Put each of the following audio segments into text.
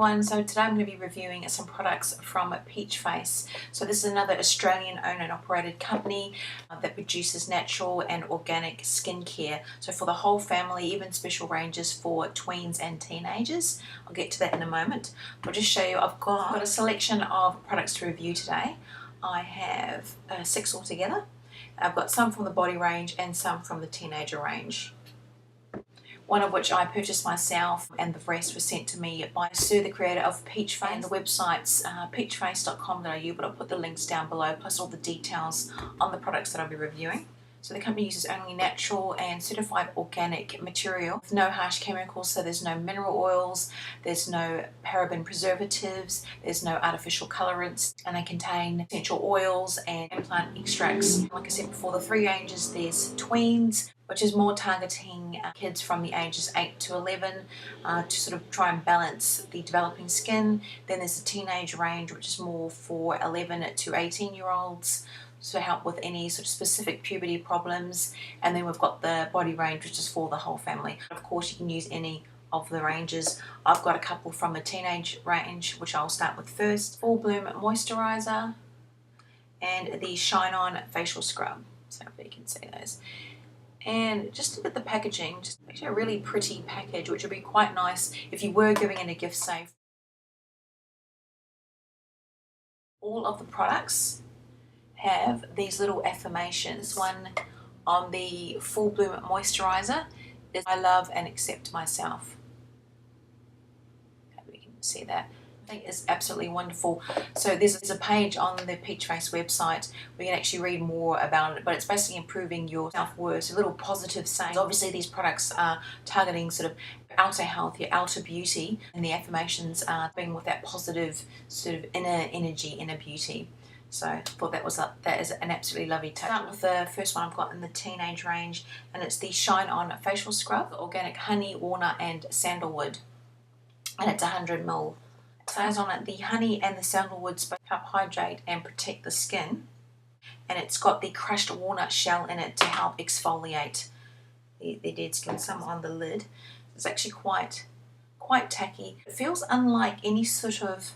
everyone, so today I'm going to be reviewing some products from Peachface. So this is another Australian owned and operated company that produces natural and organic skincare. So for the whole family, even special ranges for tweens and teenagers. I'll get to that in a moment. I'll just show you, I've got a selection of products to review today. I have 6 altogether. I've got some from the body range and some from the teenager range. One of which I purchased myself, and the rest was sent to me by Sue, the creator of Peachface. And the website's peachface.com.au, but I'll put the links down below, plus all the details on the products that I'll be reviewing. So the company uses only natural and certified organic material with no harsh chemicals, so there's no mineral oils, there's no paraben preservatives, there's no artificial colorants, and they contain essential oils and plant extracts. Like I said before, the 3 ranges, there's tweens, which is more targeting kids from the ages 8 to 11 to sort of try and balance the developing skin. Then there's the teenage range, which is more for 11 to 18-year-olds, to help with any sort of specific puberty problems. And then we've got the body range, which is for the whole family. Of course, you can use any of the ranges. I've got a couple from the teenage range, which I'll start with first. Full Bloom Moisturiser and the Shine On Facial Scrub. So you can see those. And just look at the packaging, just actually a really pretty package, which would be quite nice if you were giving it a gift safe. All of the products have these little affirmations. One on the Full Bloom Moisturiser is I love and accept myself. Okay, we can see that. I think it's absolutely wonderful. So there's a page on the Peachface website where you can actually read more about it, but it's basically improving your self-worth, so little positive sayings. Obviously these products are targeting sort of outer health, your outer beauty, and the affirmations are being with that positive sort of inner energy, inner beauty. So I thought that is an absolutely lovely touch. Start with the first one I've got in the teenage range, and it's the Shine On Facial Scrub, organic honey, walnut and sandalwood, and it's 100ml. It says on it the honey and the sandalwoods both help hydrate and protect the skin, and it's got the crushed walnut shell in it to help exfoliate the dead skin. Some on the lid. It's actually quite tacky. It feels unlike any sort of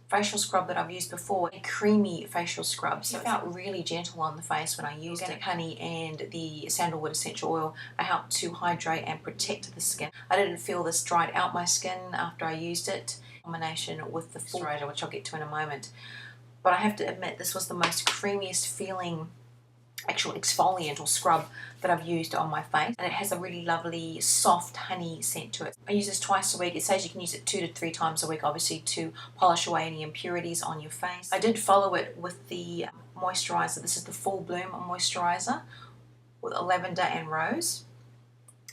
facial scrub that I've used before, a creamy facial scrub. So it felt really gentle on the face when I used it. Honey and the sandalwood essential oil help to hydrate and protect the skin. I didn't feel this dried out my skin after I used it, in combination with the Moisturiser, which I'll get to in a moment. But I have to admit, this was the most creamiest feeling actual exfoliant or scrub that I've used on my face, and it has a really lovely soft honey scent to it. I use this twice a week. It says you can use it 2 to 3 times a week, obviously, to polish away any impurities on your face. I did follow it with the moisturiser. This is the Full Bloom Moisturiser with lavender and rose.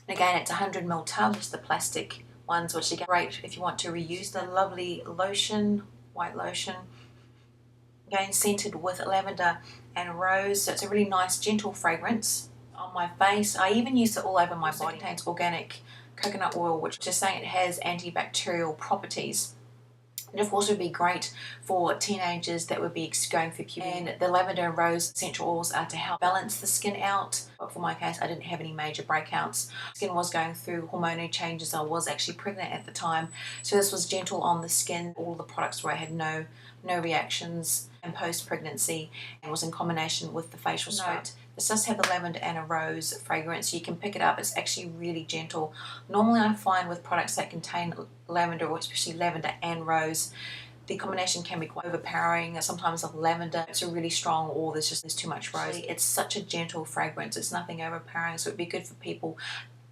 And again, it's 100ml tubs, the plastic ones, which are great if you want to reuse. The lovely lotion, white lotion, again scented with lavender and rose, so it's a really nice gentle fragrance on my face. I even use it all over my body. It contains organic coconut oil, which is saying it has antibacterial properties. And of course, it would be great for teenagers that would be going through puberty. And the lavender and rose essential oils are to help balance the skin out. But for my case, I didn't have any major breakouts. Skin was going through hormonal changes. I was actually pregnant at the time, so this was gentle on the skin. All the products where I had no reactions and post-pregnancy, and was in combination with the facial scrub. This does have the lavender and a rose fragrance. You can pick it up. It's actually really gentle. Normally I find with products that contain lavender, or especially lavender and rose, the combination can be quite overpowering. Sometimes of lavender, it's a really strong, or there's too much rose. It's such a gentle fragrance. It's nothing overpowering, so it'd be good for people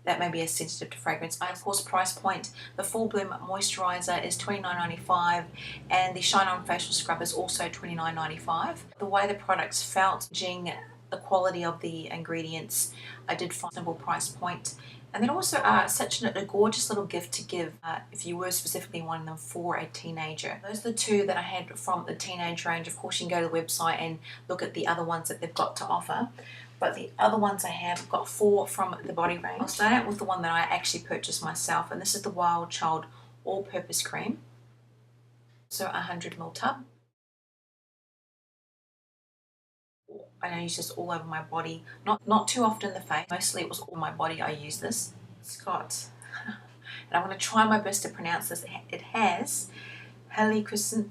that may be sensitive to fragrance. Of course, price point, the Full Bloom Moisturiser is $29.95, and the Shine On Facial Scrub is also $29.95. The way the products felt, judging the quality of the ingredients, I did find a simple price point. And then also such a gorgeous little gift to give if you were specifically wanting them for a teenager. Those are the 2 that I had from the teenage range. Of course, you can go to the website and look at the other ones that they've got to offer. But the other ones I have, I've got 4 from the body range. I'll start out with the one that I actually purchased myself, and this is the Wild Child All-Purpose Cream. So 100ml tub. I use this all over my body, not too often the face. Mostly it was all my body I use this. It's got, and I'm going to try my best to pronounce this. It has Helichrysum,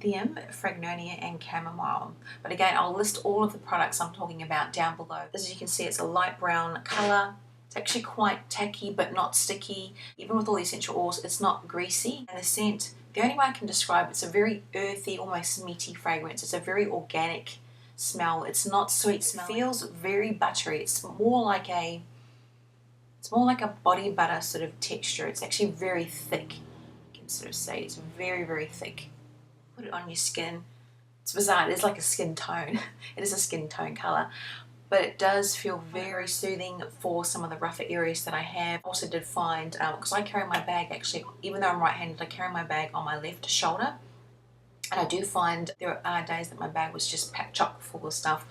Fragonia and Chamomile. But again, I'll list all of the products I'm talking about down below. As you can see, it's a light brown colour. It's actually quite tacky but not sticky. Even with all the essential oils, it's not greasy. And the scent, the only way I can describe it's a very earthy, almost meaty fragrance. It's a very organic smell. It's not sweet smell. It feels very buttery. It's more like a body butter sort of texture. It's actually very thick. You can sort of say it's very, very thick. Put it on your skin. It's bizarre. It is like a skin tone. It is a skin tone colour. But it does feel very soothing for some of the rougher areas that I have. Also did find, because I carry my bag actually, even though I'm right-handed, I carry my bag on my left shoulder. And I do find there are days that my bag was just packed chock full of stuff.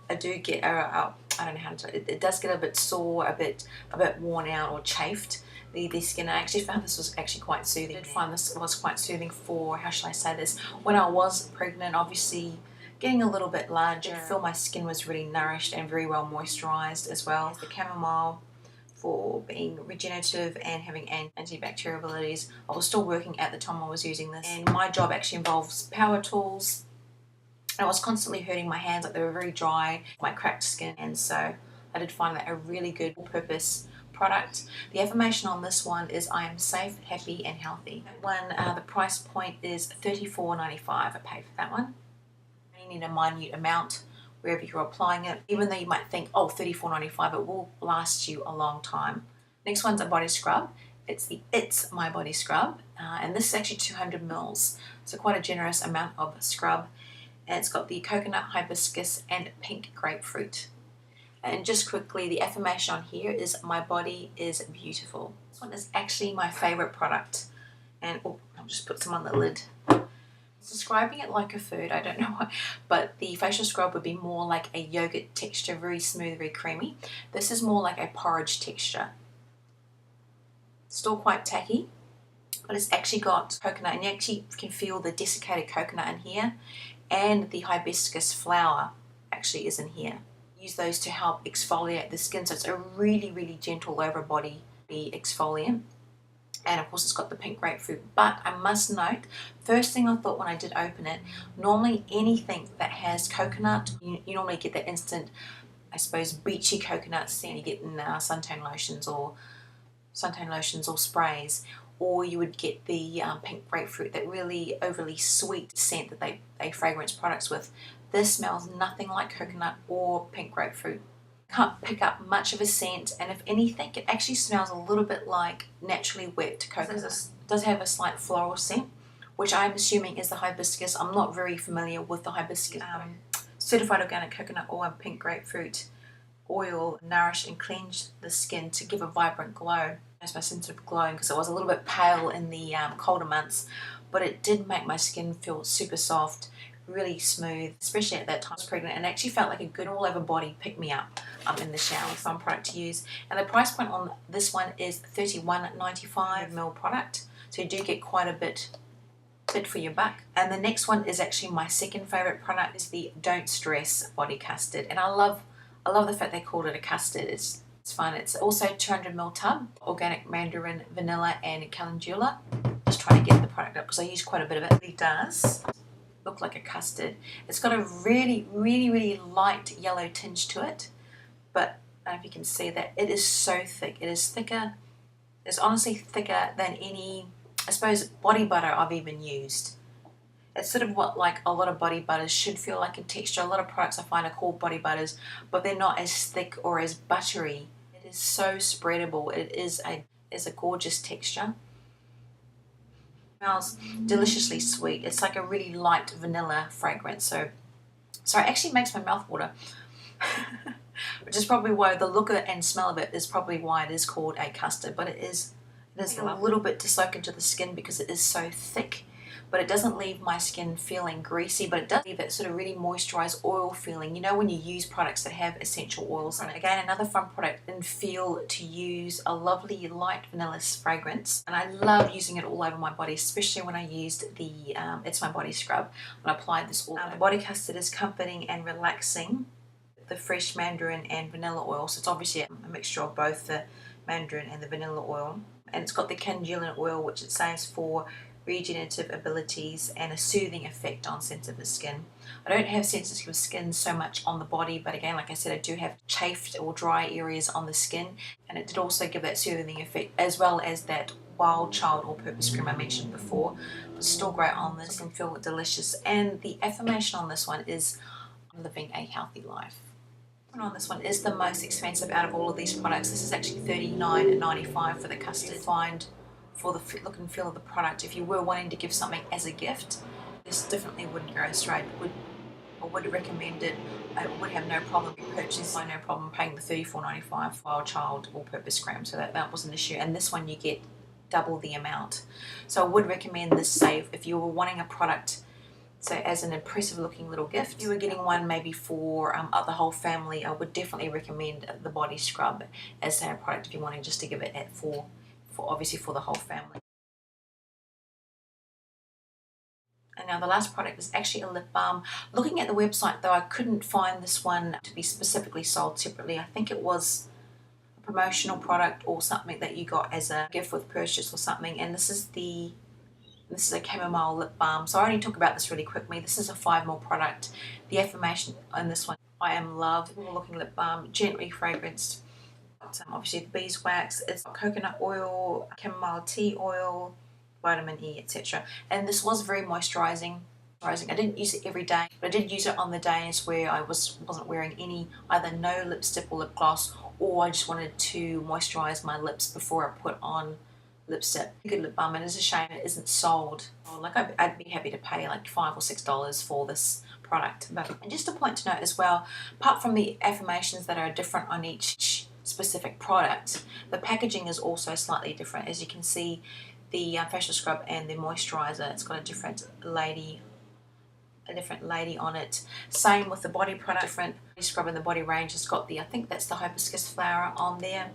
I do get, I don't know how to, it does get a bit sore, a bit worn out or chafed, the skin. I actually found this was actually quite soothing. I did find this was quite soothing for, how shall I say this, when I was pregnant, obviously getting a little bit larger. I feel my skin was really nourished and very well moisturised as well. The chamomile for being regenerative and having antibacterial abilities. I was still working at the time I was using this, and my job actually involves power tools. And I was constantly hurting my hands, like they were very dry, my cracked skin, and so I did find that a really good all-purpose product. The affirmation on this one is I am safe, happy and healthy. That one, the price point is $34.95. I paid for that one. You need a minute amount wherever you're applying it, even though you might think, oh, $34.95, it will last you a long time. Next one's a body scrub. It's the It's My Body Scrub, and this is actually 200 mils, so quite a generous amount of scrub. And it's got the coconut, hibiscus and pink grapefruit. And just quickly, the affirmation on here is my body is beautiful. This one is actually my favorite product, and I'll just put some on the lid. Describing it like a food, I don't know why, but the facial scrub would be more like a yogurt texture, very smooth, very creamy. This is more like a porridge texture. Still quite tacky, but it's actually got coconut, and you actually can feel the desiccated coconut in here, and the hibiscus flower actually is in here. Use those to help exfoliate the skin, so it's a really, really gentle over body exfoliant. And of course it's got the pink grapefruit. But I must note, first thing I thought when I did open it, normally anything that has coconut, you normally get the instant, I suppose, beachy coconut scent you get in suntan lotions or sprays, or you would get the pink grapefruit, that really overly sweet scent that they fragrance products with. This smells nothing like coconut or pink grapefruit. Can't pick up much of a scent, and if anything, it actually smells a little bit like naturally wet coconut. It does have a slight floral scent, which I'm assuming is the hibiscus. I'm not very familiar with the hibiscus. Certified organic coconut oil and pink grapefruit oil nourish and cleanse the skin to give a vibrant glow. That's my sensitive glowing because it was a little bit pale in the colder months, but it did make my skin feel super soft, really smooth, especially at that time I was pregnant, and actually felt like a good all over body pick me up in the shower. Fun product to use. And the price point on this one is $31.95 ml product, so you do get quite a bit for your buck. And the next one is actually my second favorite product, is the Don't Stress Body Custard, and I love the fact they called it a custard. It's fun. It's also 200 ml tub, organic mandarin, vanilla and calendula. Just trying to get the product up because I use quite a bit of it. It really does look like a custard. It's got a really, really, really light yellow tinge to it, but I don't know if you can see that. It is so thick. It is thicker. It's honestly thicker than any, I suppose, body butter I've even used. It's sort of what like a lot of body butters should feel like in texture. A lot of products I find are called body butters, but they're not as thick or as buttery. It is so spreadable. It is a gorgeous texture. It smells deliciously sweet. It's like a really light vanilla fragrance. So it actually makes my mouth water. Which is probably why the look and smell of it is probably why it is called a custard. But it is a little bit to soak into the skin because it is so thick. But it doesn't leave my skin feeling greasy, but it does leave it sort of really moisturized oil feeling. You know when you use products that have essential oils in it. Again, another fun product and feel to use, a lovely light vanilla fragrance. And I love using it all over my body, especially when I used the It's My Body Scrub. When I applied this all over. The body custard is comforting and relaxing. The fresh mandarin and vanilla oil, so it's obviously a mixture of both the mandarin and the vanilla oil. And it's got the calendula oil, which it says for regenerative abilities, and a soothing effect on sensitive skin. I don't have sensitive skin so much on the body, but again, like I said, I do have chafed or dry areas on the skin, and it did also give that soothing effect, as well as that Wild Child all-purpose cream I mentioned before. It's still great on this and feel delicious. And the affirmation on this one is living a healthy life. And on this one is the most expensive out of all of these products. This is actually $39.95 for the Custard. Find for the look and feel of the product. If you were wanting to give something as a gift, this definitely wouldn't go straight. I would recommend it. I would have no problem purchasing, no problem paying the $34.95 for Wild Child all-purpose cream, so that was an issue. And this one you get double the amount. So I would recommend this, say, if you were wanting a product, so as an impressive looking little gift, if you were getting one maybe for the whole family, I would definitely recommend the body scrub as a product if you're wanting just to give it for obviously for the whole family. And now the last product is actually a lip balm. Looking at the website though, I couldn't find this one to be specifically sold separately. I think it was a promotional product or something that you got as a gift with purchase or something. And this is a Chamomile Lip Balm. So I only talk about this really quickly. This is a 5 ml product. The affirmation on this one, I am love, looking lip balm, gently fragranced. Obviously the beeswax, it's coconut oil, chamomile tea oil, vitamin E, etc. And this was very moisturizing. I didn't use it every day, but I did use it on the days where I wasn't wearing either no lipstick or lip gloss, or I just wanted to moisturize my lips before I put on lipstick. Good lip balm, and it's a shame it isn't sold. Like I'd be happy to pay like $5 or $6 for this product. And just a point to note as well, apart from the affirmations that are different on each specific product, the packaging is also slightly different. As you can see, the facial scrub and the moisturizer, it's got a different lady on it. Same with the body product, different scrub in the body range has got I think that's the hibiscus flower on there,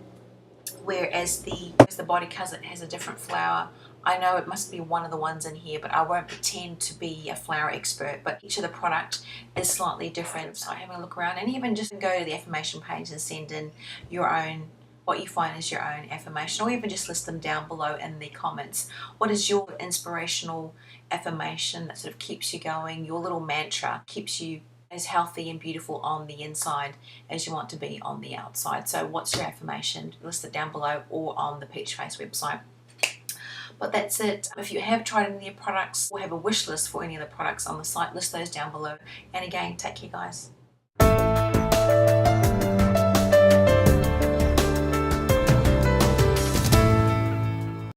whereas the body has a different flower. I know it must be one of the ones in here, but I won't pretend to be a flower expert, but each of the product is slightly different. So having a look around, and even just go to the affirmation page and send in your own, what you find is your own affirmation, or even just list them down below in the comments. What is your inspirational affirmation that sort of keeps you going, your little mantra, keeps you as healthy and beautiful on the inside as you want to be on the outside? So what's your affirmation? List it down below or on the Peachface website. But that's it. If you have tried any of the products or have a wish list for any of the products on the site, list those down below. And again, take care guys.